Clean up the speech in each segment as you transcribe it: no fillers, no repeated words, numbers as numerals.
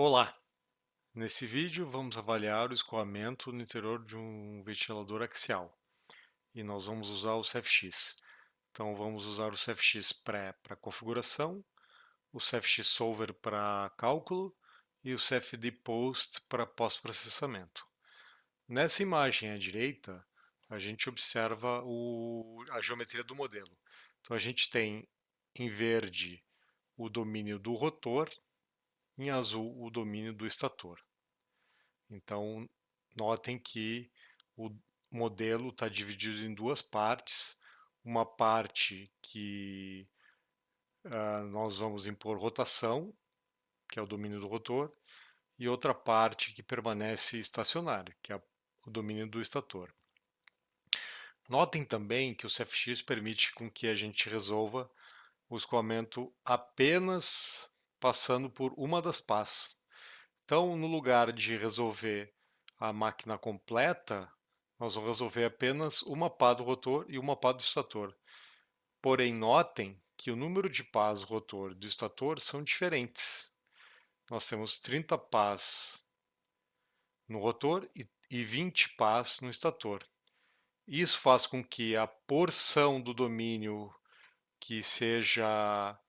Olá! Nesse vídeo vamos avaliar o escoamento no interior de um ventilador axial e nós vamos usar o CFX. Então vamos usar o CFX Pré para configuração, o CFX Solver para cálculo e o CFD Post para pós-processamento. Nessa imagem à direita, a gente observa a geometria do modelo. Então a gente tem em verde o domínio do rotor, em azul o domínio do estator. Então, notem que o modelo está dividido em duas partes. Uma parte que nós vamos impor rotação, que é o domínio do rotor, e outra parte que permanece estacionária, que é o domínio do estator. Notem também que o CFX permite com que a gente resolva o escoamento apenas passando por uma das pás. Então, no lugar de resolver a máquina completa, nós vamos resolver apenas uma pá do rotor e uma pá do estator. Porém, notem que o número de pás do rotor e do estator são diferentes. Nós temos 30 pás no rotor e 20 pás no estator. Isso faz com que a porção do domínio que seja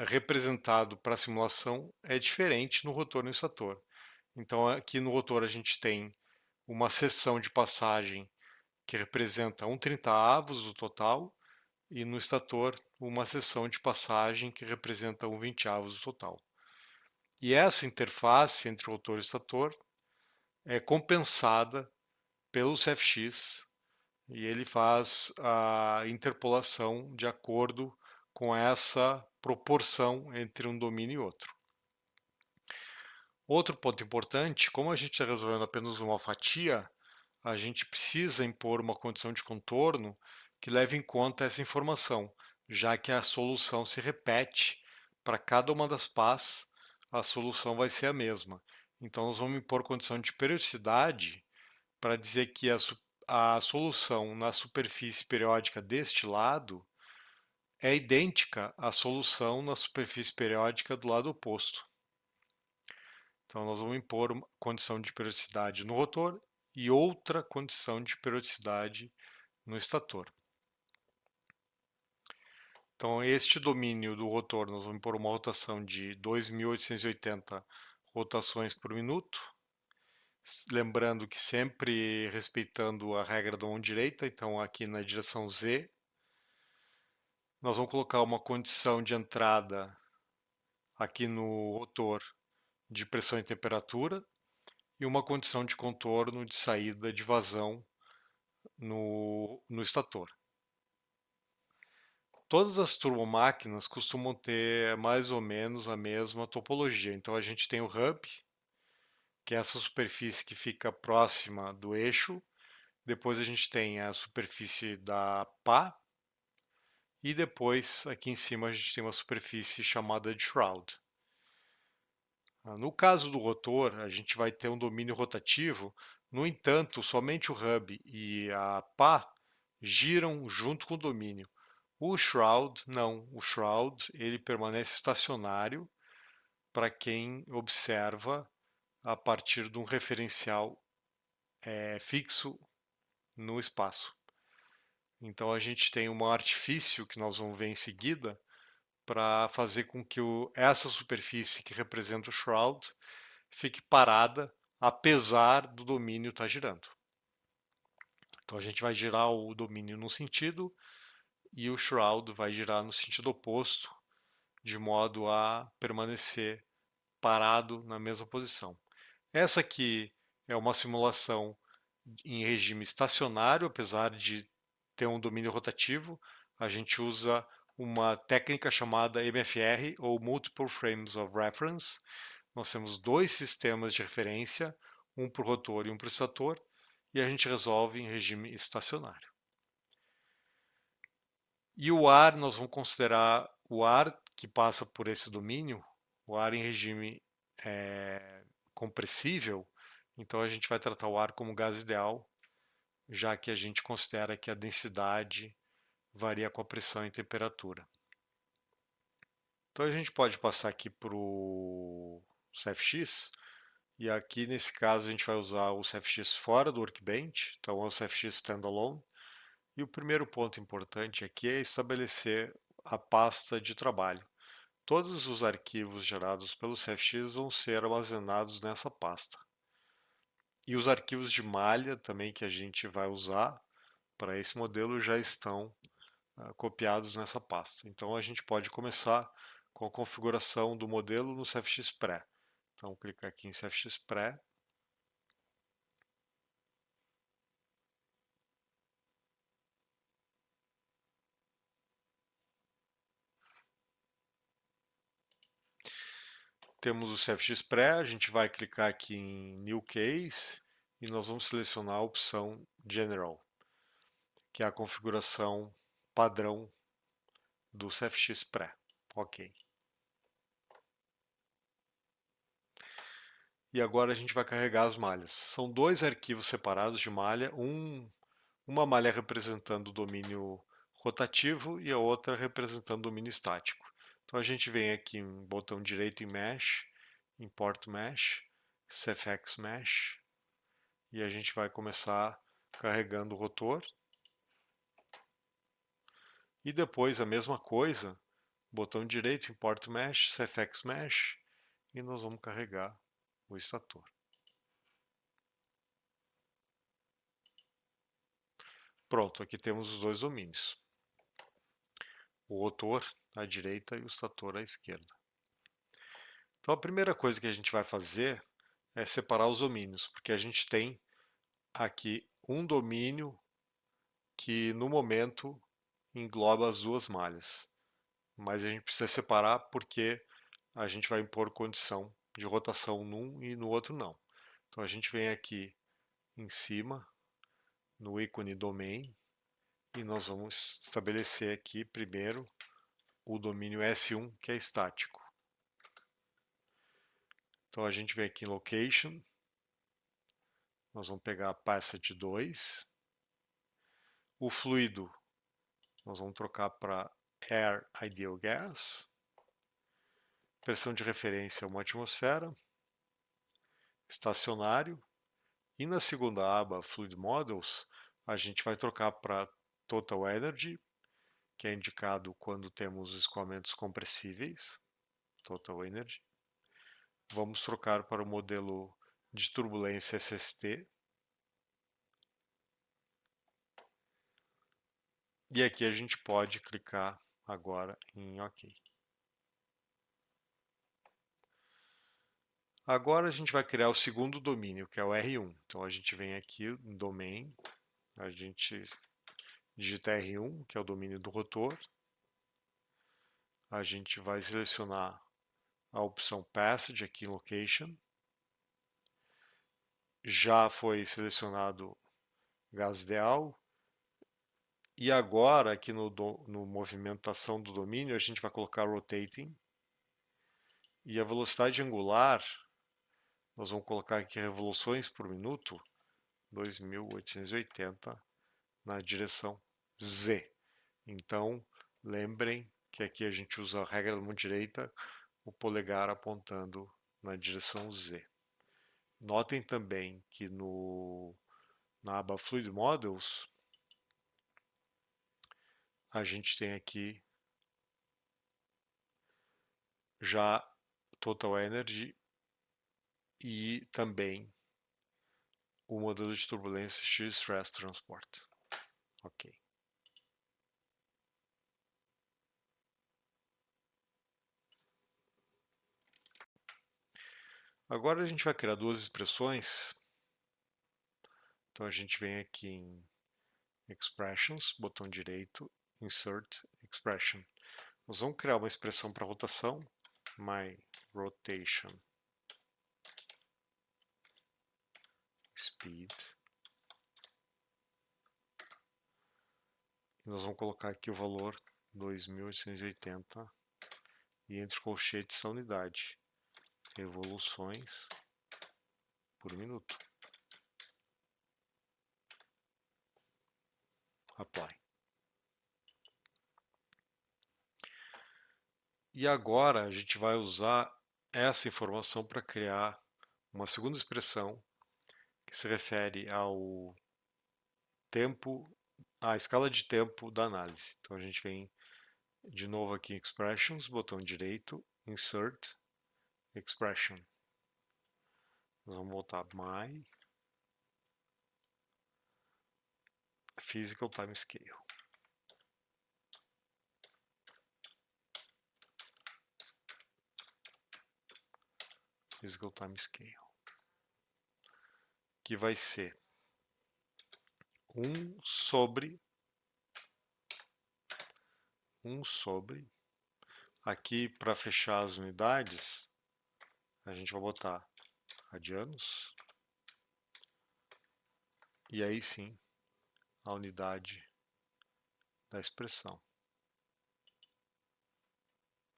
representado para a simulação é diferente no rotor e no estator. Então, aqui no rotor a gente tem uma seção de passagem que representa 1/30 do total, e no estator uma seção de passagem que representa 1/20 do total. E essa interface entre o rotor e o estator é compensada pelo CFX e ele faz a interpolação de acordo com essa proporção entre um domínio e outro. Outro ponto importante, como a gente está resolvendo apenas uma fatia, a gente precisa impor uma condição de contorno que leve em conta essa informação, já que a solução se repete para cada uma das pás, a solução vai ser a mesma. Então, nós vamos impor condição de periodicidade para dizer que a solução na superfície periódica deste lado é idêntica à solução na superfície periódica do lado oposto. Então, nós vamos impor uma condição de periodicidade no rotor e outra condição de periodicidade no estator. Então, este domínio do rotor, nós vamos impor uma rotação de 2.880 rotações por minuto, lembrando que sempre respeitando a regra da mão direita, então aqui na direção Z, nós vamos colocar uma condição de entrada aqui no rotor de pressão e temperatura e uma condição de contorno de saída de vazão no estator. Todas as turbomáquinas costumam ter mais ou menos a mesma topologia. Então a gente tem o hub, que é essa superfície que fica próxima do eixo. Depois a gente tem a superfície da pá. E depois, aqui em cima, a gente tem uma superfície chamada de shroud. No caso do rotor, a gente vai ter um domínio rotativo. No entanto, somente o hub e a pá giram junto com o domínio. O shroud, não. O shroud, ele permanece estacionário para quem observa a partir de um referencial fixo no espaço. Então a gente tem um artifício que nós vamos ver em seguida para fazer com que essa superfície que representa o shroud fique parada apesar do domínio estar girando. Então a gente vai girar o domínio num sentido e o shroud vai girar no sentido oposto, de modo a permanecer parado na mesma posição. Essa aqui é uma simulação em regime estacionário, apesar de ter um domínio rotativo. A gente usa uma técnica chamada MFR, ou Multiple Frames of Reference. Nós temos dois sistemas de referência, um para o rotor e um para o estator, e a gente resolve em regime estacionário. E o ar, nós vamos considerar o ar que passa por esse domínio, o ar em regime compressível. Então a gente vai tratar o ar como gás ideal, já que a gente considera que a densidade varia com a pressão e temperatura. Então a gente pode passar aqui para o CFX, e aqui nesse caso a gente vai usar o CFX fora do Workbench, então é o CFX Standalone. E o primeiro ponto importante aqui é estabelecer a pasta de trabalho. Todos os arquivos gerados pelo CFX vão ser armazenados nessa pasta. E os arquivos de malha também que a gente vai usar para esse modelo já estão copiados nessa pasta. Então a gente pode começar com a configuração do modelo no CFX Pré. Então clicar aqui em CFX Pré. Temos o CFX Pré, a gente vai clicar aqui em New Case e nós vamos selecionar a opção General, que é a configuração padrão do CFX Pré. Ok. E agora a gente vai carregar as malhas. São dois arquivos separados de malha, uma malha representando o domínio rotativo e a outra representando o domínio estático. Então a gente vem aqui em botão direito em Mesh, Import Mesh, CFX Mesh, e a gente vai começar carregando o rotor. E depois a mesma coisa, botão direito, Import Mesh, CFX Mesh, e nós vamos carregar o estator. Pronto, aqui temos os dois domínios. O rotor à direita e o estator à esquerda. Então a primeira coisa que a gente vai fazer é separar os domínios, porque a gente tem aqui um domínio que no momento engloba as duas malhas. Mas a gente precisa separar porque a gente vai impor condição de rotação num e no outro não. Então a gente vem aqui em cima, no ícone Domain, e nós vamos estabelecer aqui primeiro o domínio S1, que é estático. Então a gente vem aqui em Location, nós vamos pegar a Passage 2, o fluido nós vamos trocar para Air Ideal Gas, pressão de referência uma atmosfera, estacionário, e na segunda aba Fluid Models a gente vai trocar para Total Energy, que é indicado quando temos escoamentos compressíveis, Total Energy. Vamos trocar para o modelo de turbulência SST. E aqui a gente pode clicar agora em OK. Agora a gente vai criar o segundo domínio, que é o R1. Então a gente vem aqui em Domain, a gente digita R1, que é o domínio do rotor. A gente vai selecionar a opção Passage aqui em Location. Já foi selecionado gás ideal. E agora, aqui no movimentação do domínio, a gente vai colocar Rotating. E a velocidade angular, nós vamos colocar aqui revoluções por minuto, 2880, na direção Z. Então, lembrem que aqui a gente usa a regra da mão direita, o polegar apontando na direção Z. Notem também que na aba Fluid Models, a gente tem aqui já Total Energy e também o modelo de turbulência X-Stress Transport. Ok. Agora a gente vai criar duas expressões. Então a gente vem aqui em Expressions, botão direito, Insert Expression. Nós vamos criar uma expressão para rotação, My Rotation Speed. E nós vamos colocar aqui o valor 2880 e entre colchetes a unidade, revoluções por minuto. Apply. E agora a gente vai usar essa informação para criar uma segunda expressão que se refere ao tempo, à escala de tempo da análise. Então a gente vem de novo aqui em Expressions, botão direito, Insert, Expression. Nós vamos voltar My Physical Time Scale. Physical Time Scale. Que vai ser 1 sobre aqui para fechar as unidades, a gente vai botar radianos e aí sim a unidade da expressão.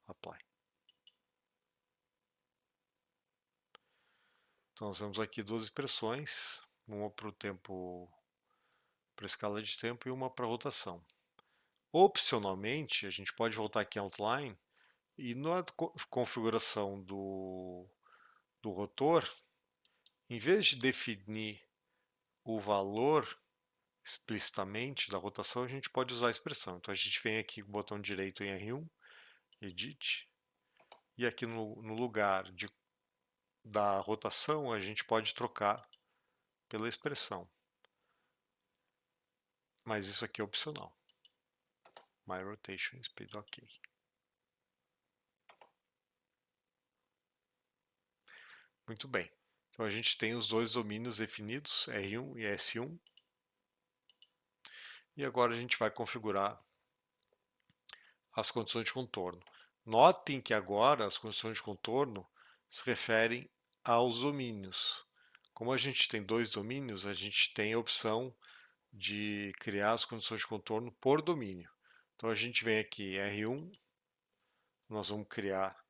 Apply. Então nós temos aqui duas expressões, uma para o tempo, para a escala de tempo e uma para a rotação. Opcionalmente, a gente pode voltar aqui em Outline e na configuração do rotor, em vez de definir o valor explicitamente da rotação, a gente pode usar a expressão. Então a gente vem aqui com o botão direito em R1, Edit, e aqui no lugar da rotação a gente pode trocar pela expressão. Mas isso aqui é opcional. My Rotation Speed, ok. Muito bem. Então a gente tem os dois domínios definidos, R1 e S1. E agora a gente vai configurar as condições de contorno. Notem que agora as condições de contorno se referem aos domínios. Como a gente tem dois domínios, a gente tem a opção de criar as condições de contorno por domínio. Então a gente vem aqui R1, nós vamos criar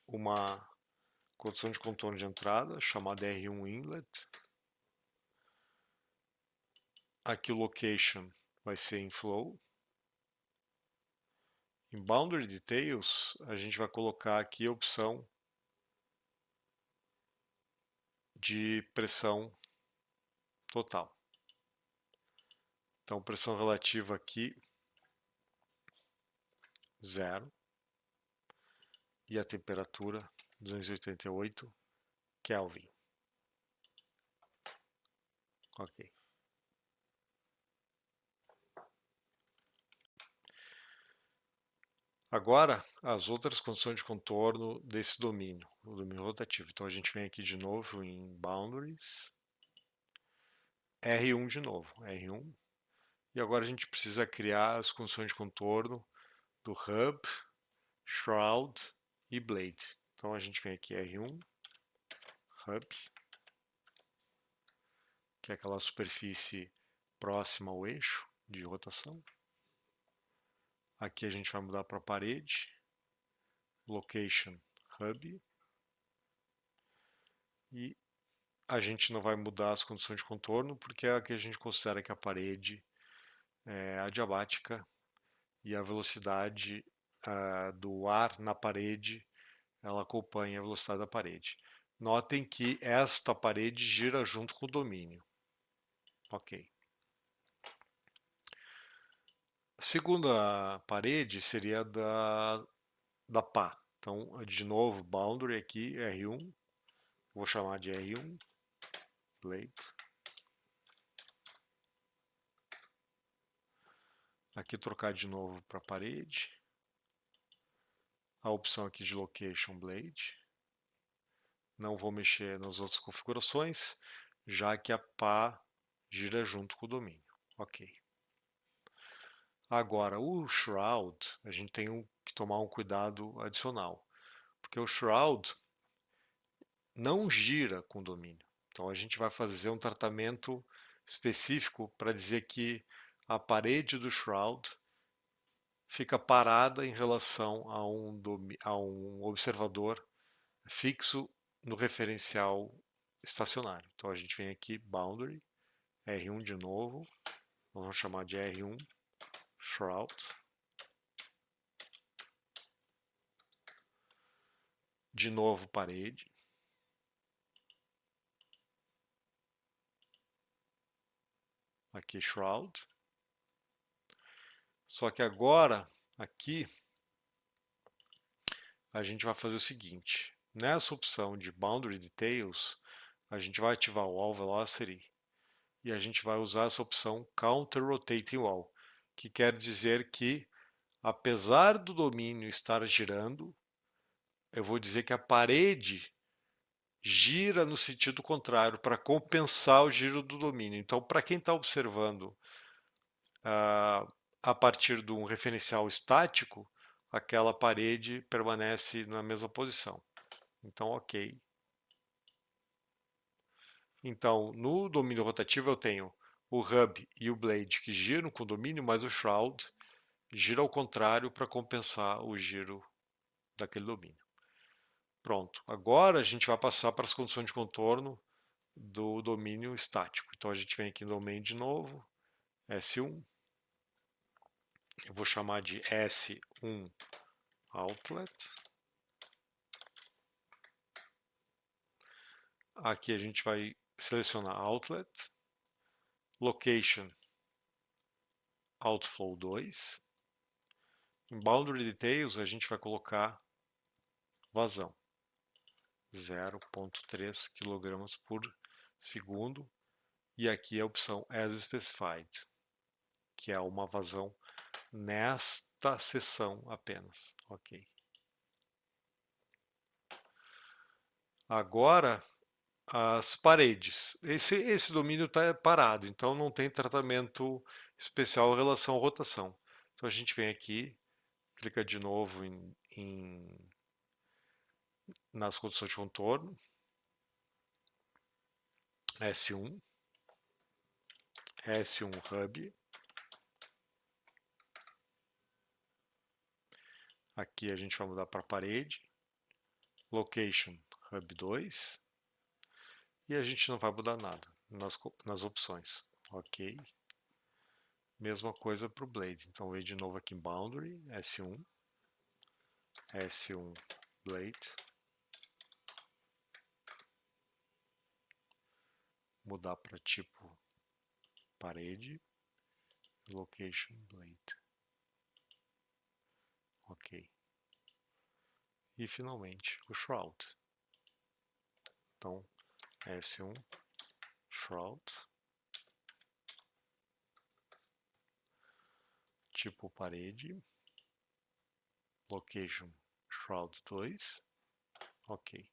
uma condição de contorno de entrada chamada R1 Inlet. Aqui o Location vai ser em Flow. Em Boundary Details, a gente vai colocar aqui a opção de pressão total. Então, pressão relativa aqui, 0. E a temperatura, 288 Kelvin. Ok. Agora, as outras condições de contorno desse domínio, o domínio rotativo. Então, a gente vem aqui de novo em Boundaries, R1 de novo, R1. E agora a gente precisa criar as condições de contorno do Hub, Shroud e Blade. Então, a gente vem aqui R1, Hub, que é aquela superfície próxima ao eixo de rotação. Aqui a gente vai mudar para parede, Location, Hub, e a gente não vai mudar as condições de contorno, porque é aqui a gente considera que a parede é adiabática e a velocidade do ar na parede, ela acompanha a velocidade da parede. Notem que esta parede gira junto com o domínio. Ok. A segunda parede seria da pá. Então, de novo, boundary aqui, R1. Vou chamar de R1. Blade. Aqui trocar de novo para parede. A opção aqui de Location Blade. Não vou mexer nas outras configurações, já que a pá gira junto com o domínio. Ok. Agora, o Shroud, a gente tem que tomar um cuidado adicional, porque o Shroud não gira com o domínio. Então a gente vai fazer um tratamento específico para dizer que a parede do Shroud fica parada em relação a um observador fixo no referencial estacionário. Então a gente vem aqui, Boundary, R1 de novo, vamos chamar de R1 Shroud. de novo parede. Aqui shroud. Só que agora, aqui, a gente vai fazer o seguinte. Nessa opção de Boundary Details, a gente vai ativar o Wall Velocity e a gente vai usar essa opção Counter Rotating Wall, que quer dizer que, apesar do domínio estar girando, eu vou dizer que a parede gira no sentido contrário, para compensar o giro do domínio. Então, para quem está observando a partir de um referencial estático, aquela parede permanece na mesma posição. Então, ok. Então, no domínio rotativo eu tenho o hub e o blade que giram com o domínio, mas o shroud gira ao contrário para compensar o giro daquele domínio. Pronto. Agora a gente vai passar para as condições de contorno do domínio estático. Então a gente vem aqui no domain de novo, S1. Eu vou chamar de S1 outlet. Aqui a gente vai selecionar outlet, location outflow 2. Em boundary details a gente vai colocar vazão 0,3 kg por segundo e aqui a opção as specified, que é uma vazão nesta seção apenas. Ok. Agora as paredes. Esse domínio está parado, então não tem tratamento especial em relação à rotação. Então a gente vem aqui, clica de novo nas condições de contorno, S1, S1 Hub. Aqui a gente vai mudar para parede, Location Hub 2. E a gente não vai mudar nada nas opções. Ok. Mesma coisa para o Blade. Então, vem de novo aqui em Boundary, S1, S1 Blade. Mudar para tipo parede, Location Blade. Ok. E finalmente o Shroud. Então, S1 Shroud. Tipo parede, Location Shroud 2. Ok.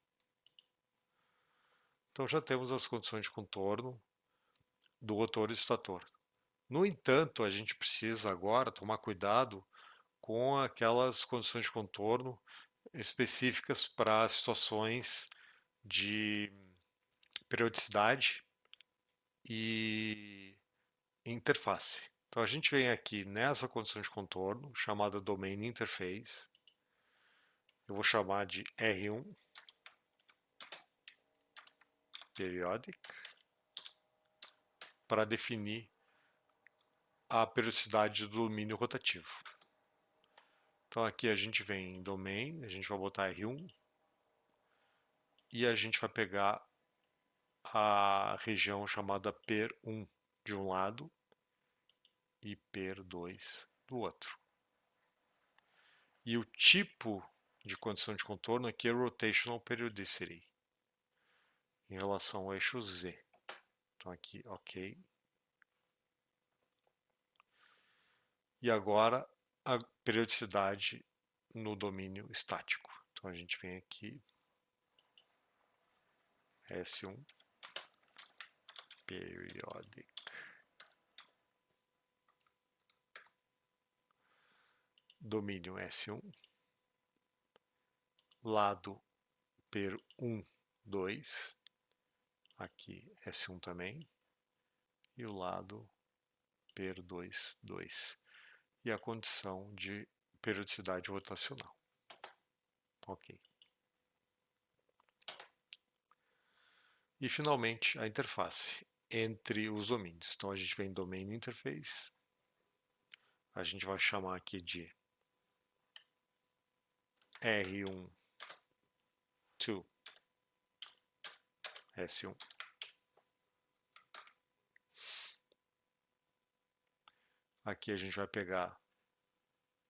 Então já temos as condições de contorno do rotor e do estator. No entanto, a gente precisa agora tomar cuidado com aquelas condições de contorno específicas para situações de periodicidade e interface. Então a gente vem aqui nessa condição de contorno, chamada Domain Interface. Eu vou chamar de R1 Periodic para definir a periodicidade do domínio rotativo. Então aqui a gente vem em Domain, a gente vai botar R1 e a gente vai pegar a região chamada PER1 de um lado e PER2 do outro. E o tipo de condição de contorno aqui é Rotational Periodicity, em relação ao eixo Z. Então aqui, ok. E agora a periodicidade no domínio estático. Então a gente vem aqui, S1, Periodic. Domínio S1, lado PER1, 2, aqui S1 também, e o lado PER2, 2. E a condição de periodicidade rotacional. Ok. E finalmente a interface entre os domínios. Então a gente vem em Domain Interface, a gente vai chamar aqui de R1 S1. Aqui a gente vai pegar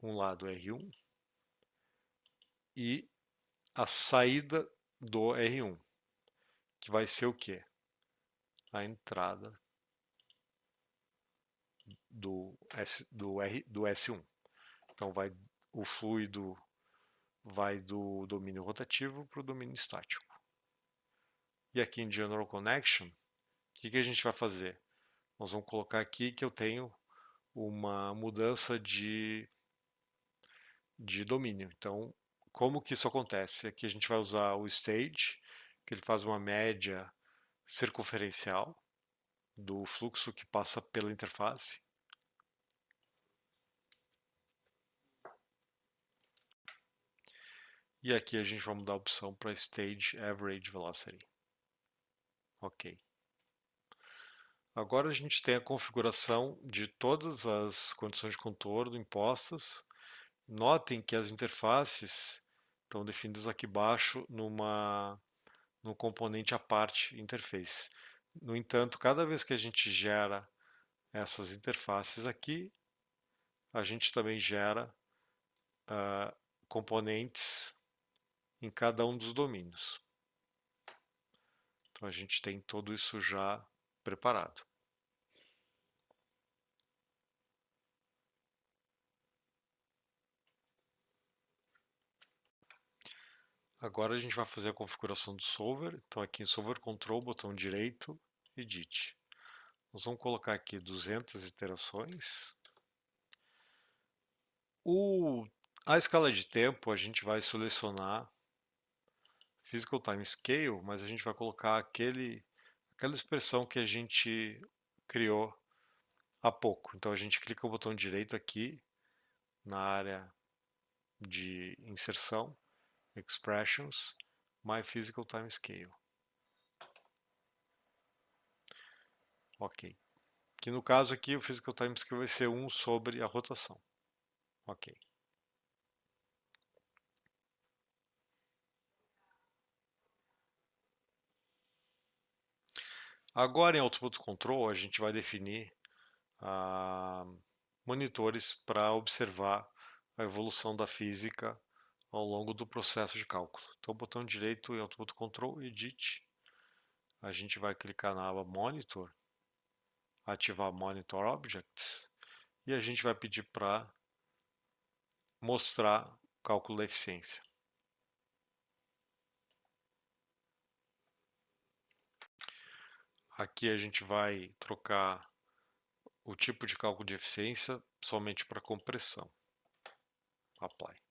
um lado R1 e a saída do R1, que vai ser o quê? A entrada do S1. Então o fluido vai do domínio rotativo para o domínio estático. E aqui em General Connection, o que a gente vai fazer? Nós vamos colocar aqui que eu tenho uma mudança de domínio. Então, como que isso acontece? Aqui a gente vai usar o stage, que ele faz uma média circunferencial do fluxo que passa pela interface. E aqui a gente vai mudar a opção para Stage Average Velocity. Ok. Agora a gente tem a configuração de todas as condições de contorno impostas. Notem que as interfaces estão definidas aqui embaixo num componente à parte, interface. No entanto, cada vez que a gente gera essas interfaces aqui, a gente também gera componentes em cada um dos domínios. Então a gente tem tudo isso já preparado. Agora a gente vai fazer a configuração do solver. Então aqui em Solver Control, botão direito, Edit. Nós vamos colocar aqui 200 iterações. A escala de tempo a gente vai selecionar Physical Time Scale, mas a gente vai colocar aquela expressão que a gente criou há pouco. Então a gente clica o botão direito aqui na área de inserção, Expressions, My Physical Time Scale. Ok. Que no caso aqui o Physical Time Scale vai ser 1 sobre a rotação. Ok. Agora em Output Control a gente vai definir monitores para observar a evolução da física ao longo do processo de cálculo. Então, botão direito em Output Control, Edit. A gente vai clicar na aba Monitor, ativar Monitor Objects e a gente vai pedir para mostrar o cálculo da eficiência. Aqui a gente vai trocar o tipo de cálculo de eficiência somente para compressão. Apply.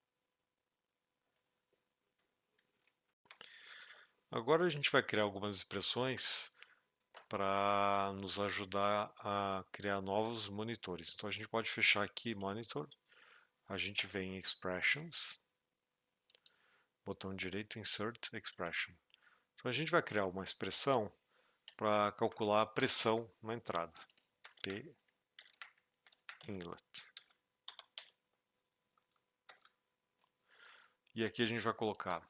Agora a gente vai criar algumas expressões para nos ajudar a criar novos monitores. Então a gente pode fechar aqui Monitor, a gente vem em Expressions, botão direito Insert Expression. Então a gente vai criar uma expressão para calcular a pressão na entrada. P inlet. E aqui a gente vai colocar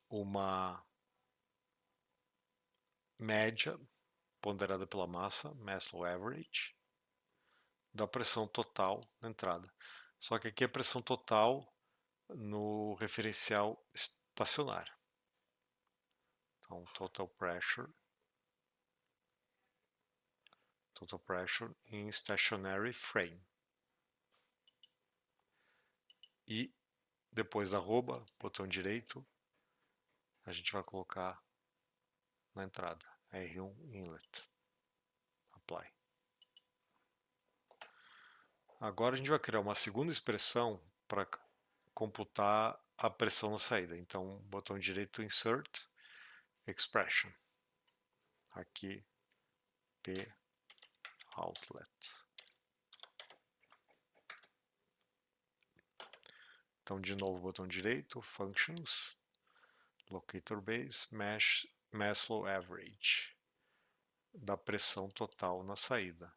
uma média ponderada pela massa, Maslow Average, da pressão total na entrada. Só que aqui é pressão total no referencial estacionário. Então, total pressure in stationary frame. E depois da arroba, botão direito, a gente vai colocar na entrada, R1 inlet. Apply. Agora a gente vai criar uma segunda expressão para computar a pressão na saída. Então, botão direito, Insert, Expression. Aqui, P outlet. Então, de novo, botão direito, Functions, Locator Base, Mass Flow Average, da pressão total na saída.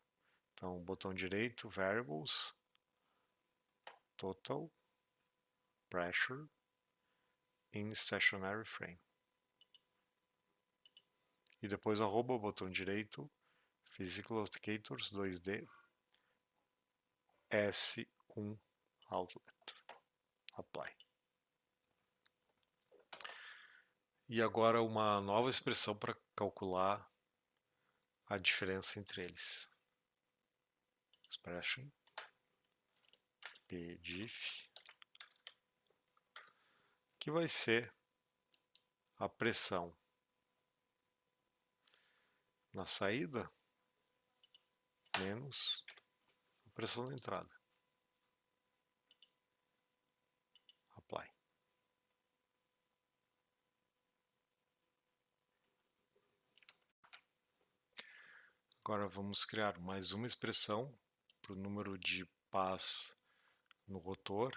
Então, botão direito, Variables, Total Pressure in Stationary Frame. e depois arroba, botão direito, Physical Authenticators 2D, S1 Outlet, Apply. E agora uma nova expressão para calcular a diferença entre eles. Expression, pdiff, que vai ser a pressão na saída menos a pressão na entrada. Apply. Agora vamos criar mais uma expressão para o número de pás no rotor.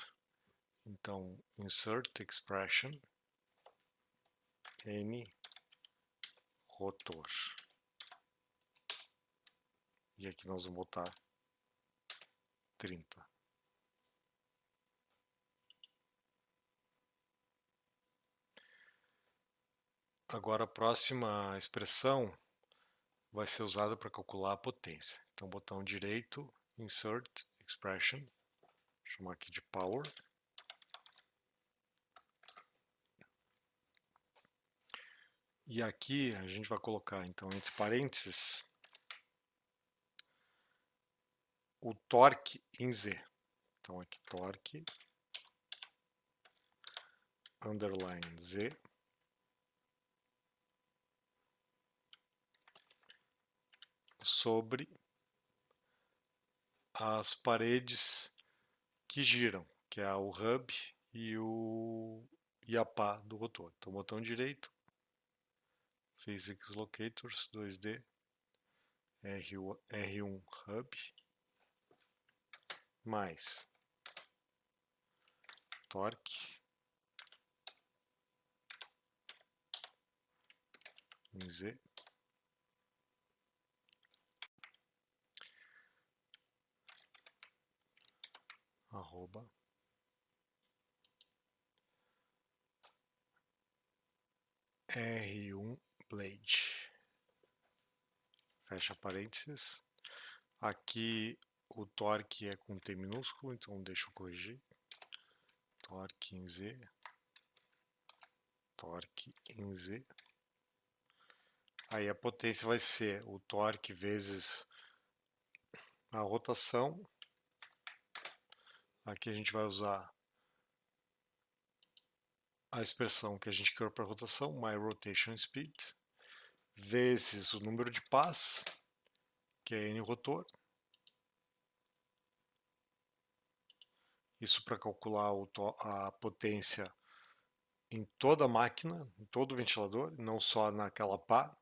Então, insert expression n rotor. E aqui nós vamos botar 30. Agora a próxima expressão vai ser usada para calcular a potência. Então, botão direito, insert expression, vou chamar aqui de power. E aqui a gente vai colocar, então, entre parênteses, o torque em Z. Então, aqui torque, underline Z, sobre as paredes que giram, que é o hub e a pá do rotor. Então, botão direito, Physics Locators 2D, R1 Hub, mais torque em Z, arroba, R1 Blade, fecha parênteses. Aqui o torque é com T minúsculo, então deixa eu corrigir. Torque em Z, torque em Z. Aí a potência vai ser o torque vezes a rotação. Aqui a gente vai usar a expressão que a gente criou para rotação, my rotation speed, vezes o número de pás, que é n rotor. Isso para calcular a potência em toda a máquina, em todo o ventilador, não só naquela pá,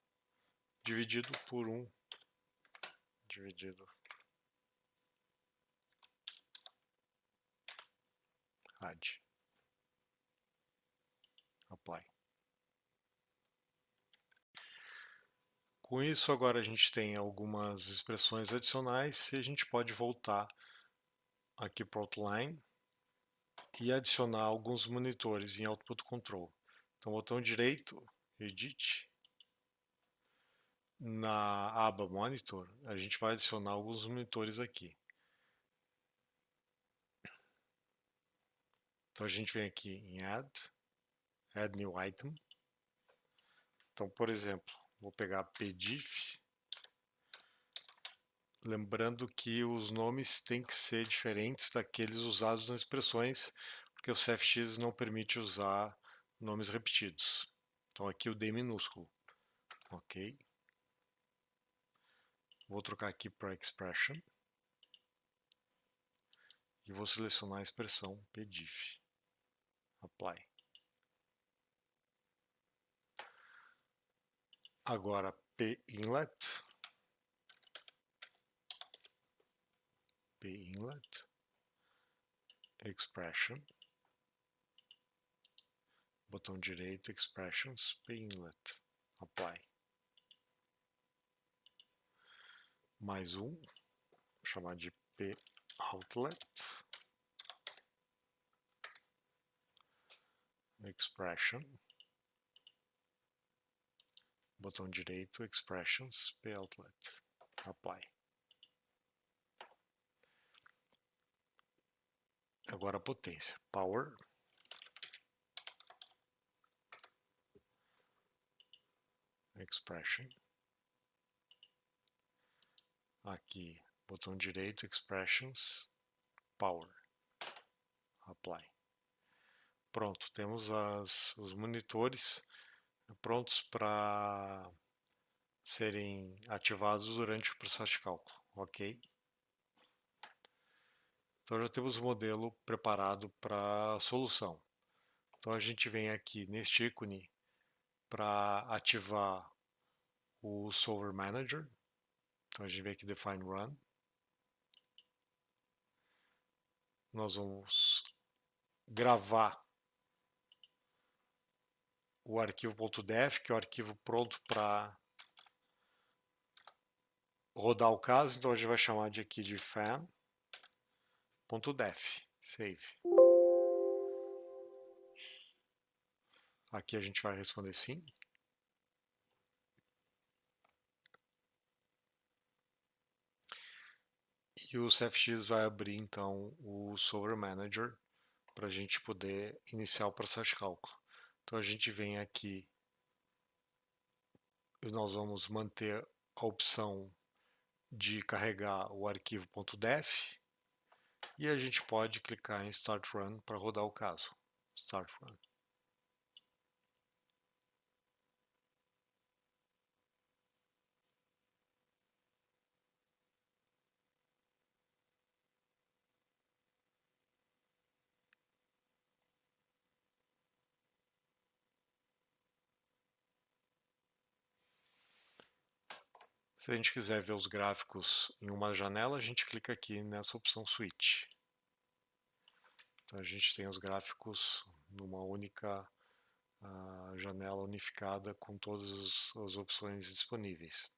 dividido por 1, dividido rad. Apply. Com isso, agora a gente tem algumas expressões adicionais e a gente pode voltar aqui para o Outline e adicionar alguns monitores em Output Control. Então, botão direito, Edit. Na aba Monitor, a gente vai adicionar alguns monitores aqui. Então, a gente vem aqui em Add New Item. Então, por exemplo, vou pegar pdiff, lembrando que os nomes têm que ser diferentes daqueles usados nas expressões, porque o CFX não permite usar nomes repetidos. Então aqui o D minúsculo, ok? Vou trocar aqui para expression e vou selecionar a expressão pdiff, apply. Agora pinlet, expression, botão direito, expressions, pinlet, apply. Mais um, vou chamar de poutlet, expression, botão direito, Expressions, P-Outlet, Apply. Agora a potência, Power, Expression, aqui, botão direito, Expressions, Power, Apply. Pronto, temos os monitores prontos para serem ativados durante o processo de cálculo, ok? Então já temos o modelo preparado para a solução. Então a gente vem aqui neste ícone para ativar o Solver Manager. Então a gente vem aqui Define Run. Nós vamos gravar o arquivo .def, que é o arquivo pronto para rodar o caso. Então a gente vai chamar de aqui de fan.def. Save. Aqui a gente vai responder sim. E o CFX vai abrir então o Solver Manager para a gente poder iniciar o processo de cálculo. Então a gente vem aqui e nós vamos manter a opção de carregar o arquivo .def e a gente pode clicar em Start Run para rodar o caso. Start Run. Se a gente quiser ver os gráficos em uma janela, a gente clica aqui nessa opção Switch. Então a gente tem os gráficos numa única janela unificada com todas as opções disponíveis.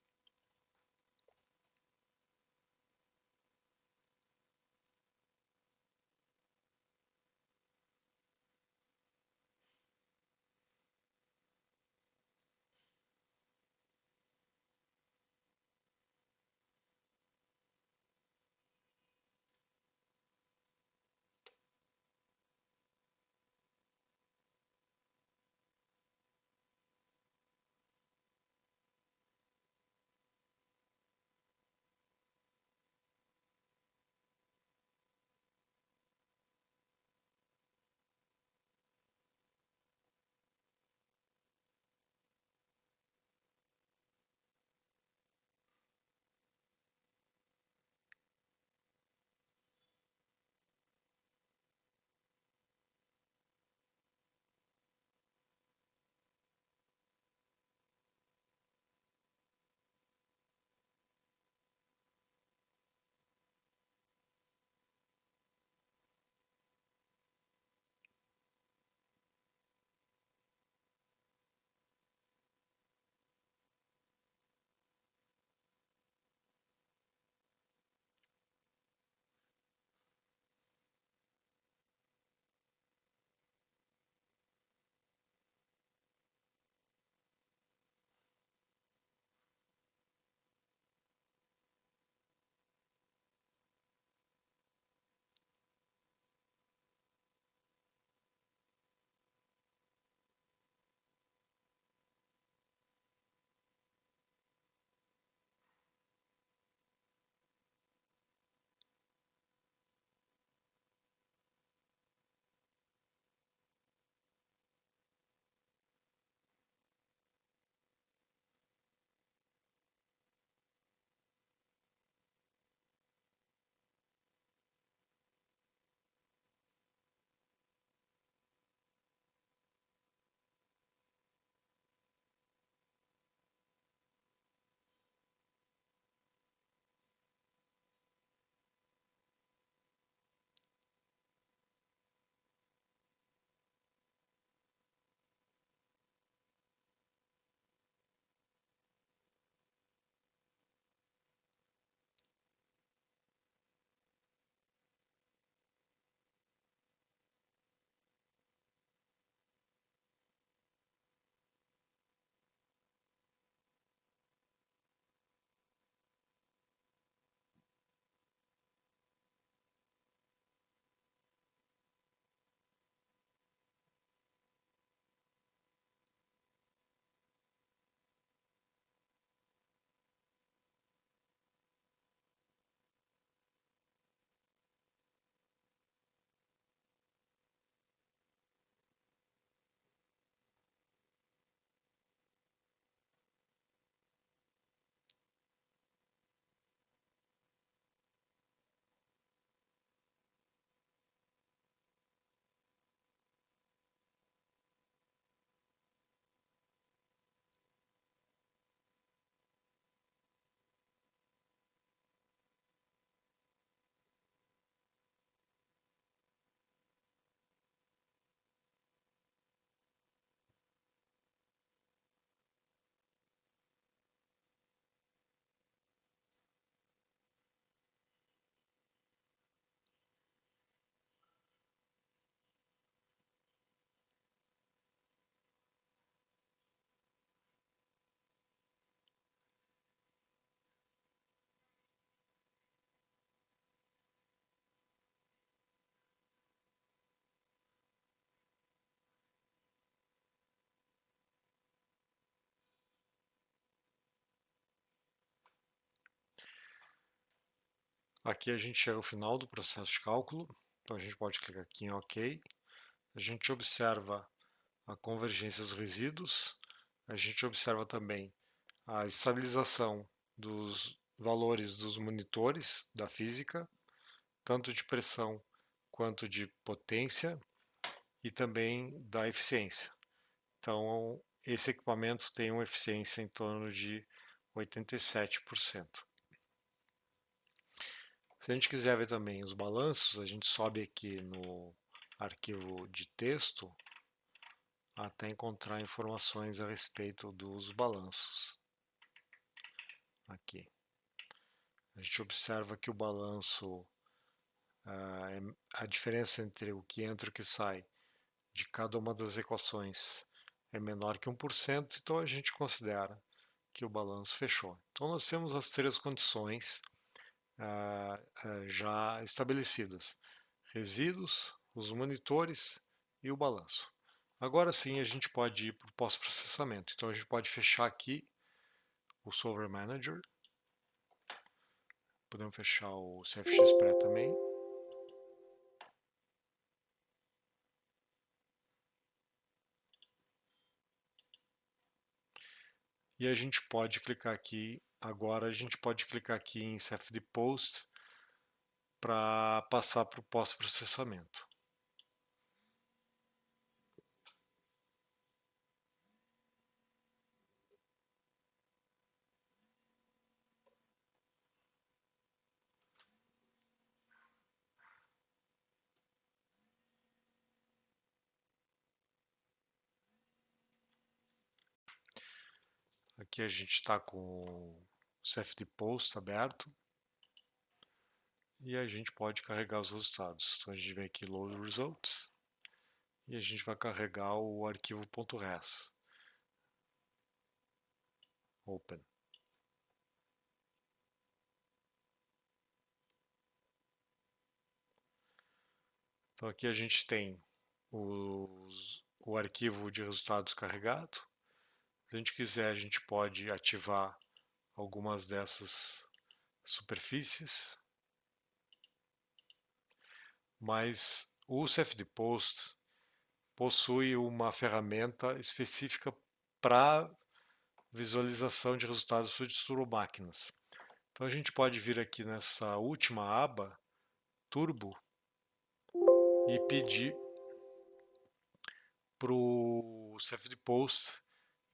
Aqui a gente chega ao final do processo de cálculo, então a gente pode clicar aqui em OK. A gente observa a convergência dos resíduos, a gente observa também a estabilização dos valores dos monitores da física, tanto de pressão quanto de potência e também da eficiência. Então, esse equipamento tem uma eficiência em torno de 87%. Se a gente quiser ver também os balanços, a gente sobe aqui no arquivo de texto até encontrar informações a respeito dos balanços. Aqui. A gente observa que o balanço, a diferença entre o que entra e o que sai de cada uma das equações é menor que 1%, então a gente considera que o balanço fechou. Então nós temos as três condições já estabelecidas: resíduos, os monitores e o balanço. Agora sim a gente pode ir para o pós-processamento. Então a gente pode fechar aqui o Solver Manager. Podemos fechar o CFX Pré também. E a gente pode clicar aqui, agora a gente pode clicar aqui em CFD Post para passar para o pós-processamento. Aqui a gente está com o CFD Post aberto e a gente pode carregar os resultados. Então a gente vem aqui Load Results e a gente vai carregar o arquivo .res. Open. Então aqui a gente tem o arquivo de resultados carregado. Se a gente quiser, a gente pode ativar algumas dessas superfícies, mas o CFD Post possui uma ferramenta específica para visualização de resultados de turbomáquinas. Então a gente pode vir aqui nessa última aba, Turbo, e pedir para o CFD Post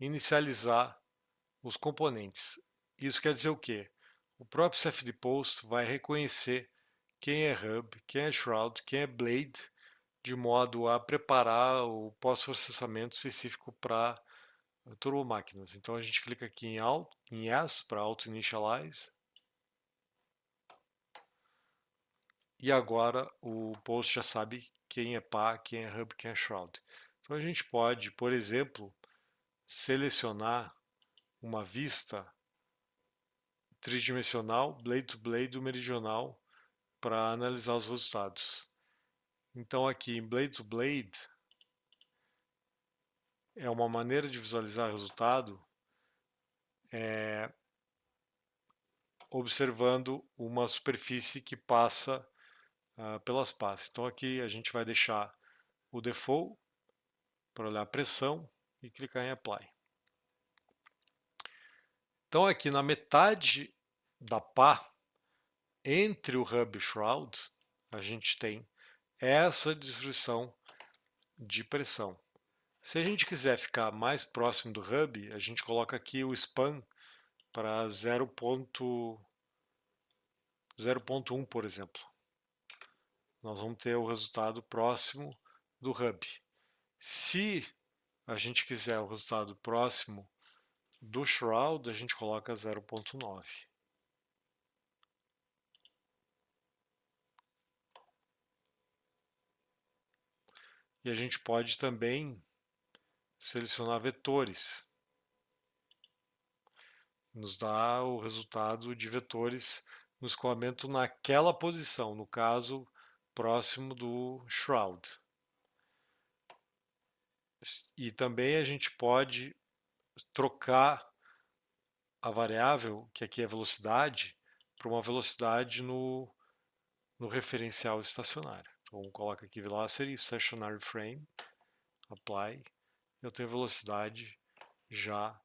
inicializar os componentes. Isso quer dizer o quê? O próprio CFD Post vai reconhecer quem é Hub, quem é Shroud, quem é Blade, de modo a preparar o pós-processamento específico para turbomáquinas. Então a gente clica aqui em Yes para Auto Initialize. E agora o post já sabe quem é pá, quem é hub, quem é shroud. Então a gente pode, por exemplo, selecionar uma vista tridimensional, blade to blade, meridional, para analisar os resultados. Então aqui em blade to blade é uma maneira de visualizar o resultado observando uma superfície que passa pelas pás. Então aqui a gente vai deixar o default para olhar a pressão e clicar em Apply. Então aqui na metade da pá, entre o hub e o shroud, a gente tem essa distribuição de pressão. Se a gente quiser ficar mais próximo do hub, a gente coloca aqui o span para 0.1, por exemplo. Nós vamos ter o resultado próximo do hub. Se a gente quiser o resultado próximo do shroud, a gente coloca 0.9. E a gente pode também selecionar vetores. Nos dá o resultado de vetores no escoamento naquela posição, no caso, próximo do shroud. E também a gente pode trocar a variável, que aqui é velocidade, para uma velocidade no no referencial estacionário. Então, coloca aqui Velocity, Stationary Frame, Apply. Eu tenho velocidade já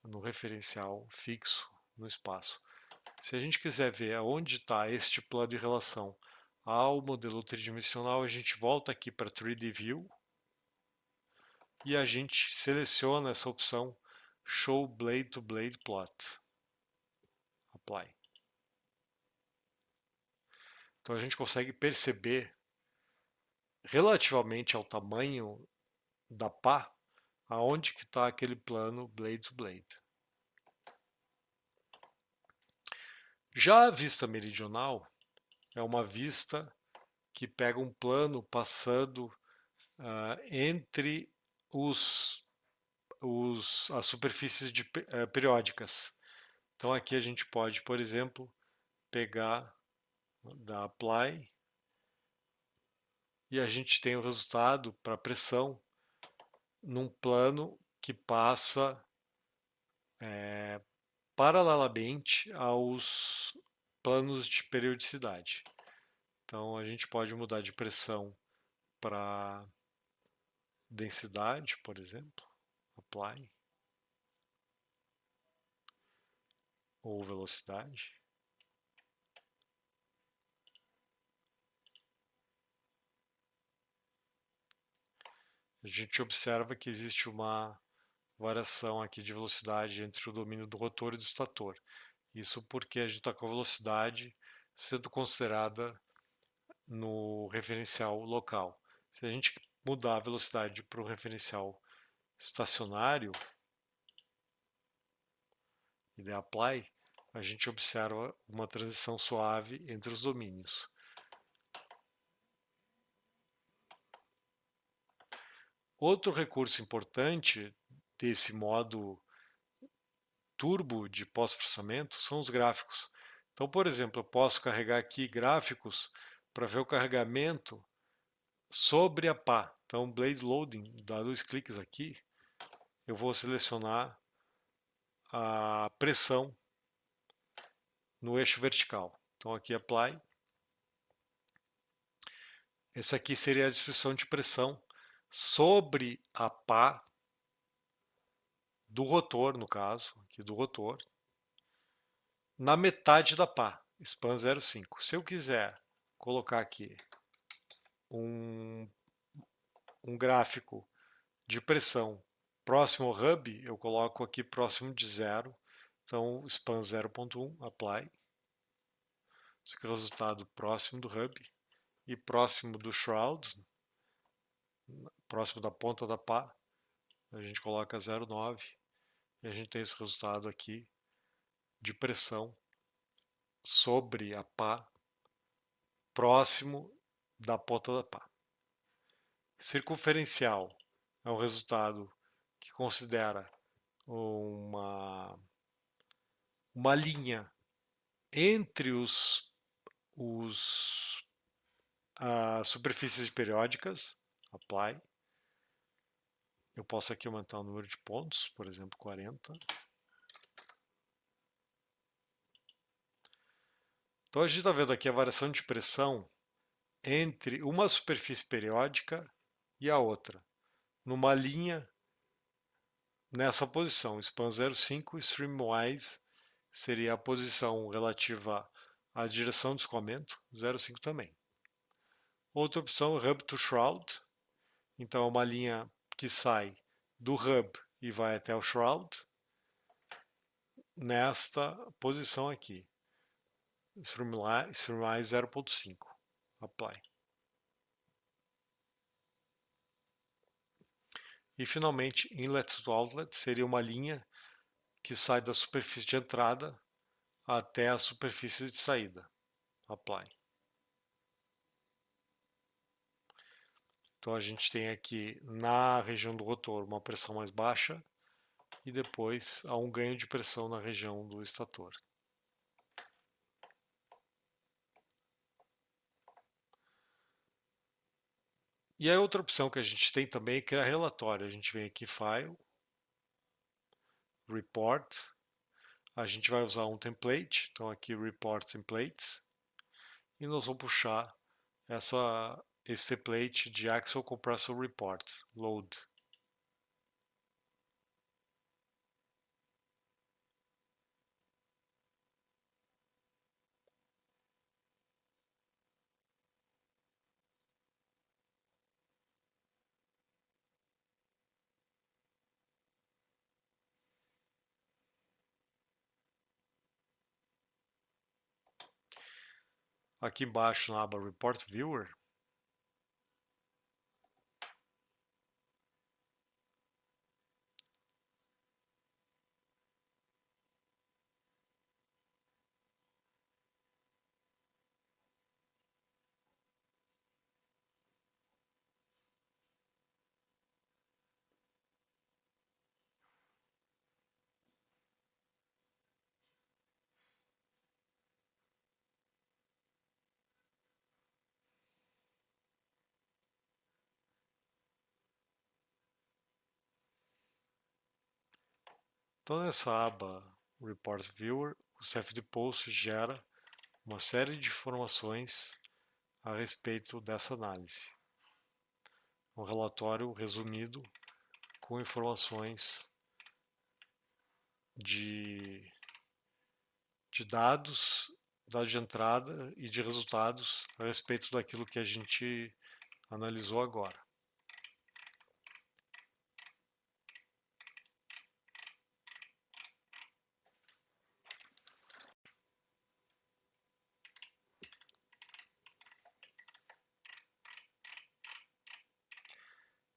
no referencial fixo no espaço. Se a gente quiser ver aonde está este plano em relação ao modelo tridimensional, a gente volta aqui para 3D View e a gente seleciona essa opção Show Blade to Blade Plot. Apply. Então a gente consegue perceber relativamente ao tamanho da pá aonde que está aquele plano blade to blade. Já a vista meridional é uma vista que pega um plano passando entre as superfícies periódicas. Então aqui a gente pode, por exemplo, pegar da Apply e a gente tem o resultado para pressão num plano que passa paralelamente aos planos de periodicidade. Então a gente pode mudar de pressão para densidade, por exemplo, apply, ou velocidade. A gente observa que existe uma variação aqui de velocidade entre o domínio do rotor e do estator. Isso porque a gente está com a velocidade sendo considerada no referencial local. Se a gente mudar a velocidade para o referencial estacionário e der apply, a gente observa uma transição suave entre os domínios. Outro recurso importante desse modo turbo de pós-processamento são os gráficos. Então, por exemplo, eu posso carregar aqui gráficos para ver o carregamento sobre a pá. Então, Blade Loading, dá 2 cliques aqui, eu vou selecionar a pressão no eixo vertical. Então, aqui Apply. Essa aqui seria a distribuição de pressão sobre a pá do rotor, no caso, aqui do rotor, na metade da pá, span 0,5. Se eu quiser colocar aqui um gráfico de pressão próximo ao hub, eu coloco aqui próximo de 0, então span 0.1, apply. Esse aqui é o resultado próximo do hub e próximo do shroud, próximo da ponta da pá, a gente coloca 0,9 e a gente tem esse resultado aqui de pressão sobre a pá, próximo da ponta da pá. Circunferencial é um resultado que considera uma linha entre as superfícies periódicas, apply. Eu posso aqui aumentar o número de pontos, por exemplo, 40. Então a gente está vendo aqui a variação de pressão entre uma superfície periódica e a outra, numa linha nessa posição, span 0,5, streamwise seria a posição relativa à direção do escoamento, 0,5 também. Outra opção, hub to shroud, então é uma linha que sai do hub e vai até o shroud, nesta posição aqui, streamwise 0,5, apply. E finalmente, inlet to outlet seria uma linha que sai da superfície de entrada até a superfície de saída. Apply. Então a gente tem aqui na região do rotor uma pressão mais baixa e depois há um ganho de pressão na região do estator. E a outra opção que a gente tem também é criar relatório. A gente vem aqui File, Report, a gente vai usar um template, então aqui Report Templates, e nós vamos puxar esse template de Axel Compressor Report, load. Aqui embaixo na aba Report Viewer, então nessa aba Report Viewer, o CFD Post gera uma série de informações a respeito dessa análise. Um relatório resumido com informações de dados de entrada e de resultados a respeito daquilo que a gente analisou agora.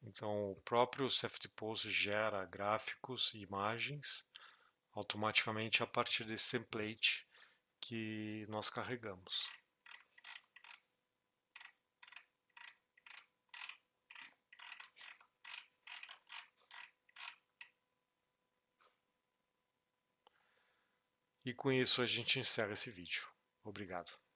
Então, o próprio CFD Post gera gráficos e imagens automaticamente a partir desse template que nós carregamos. E com isso a gente encerra esse vídeo. Obrigado.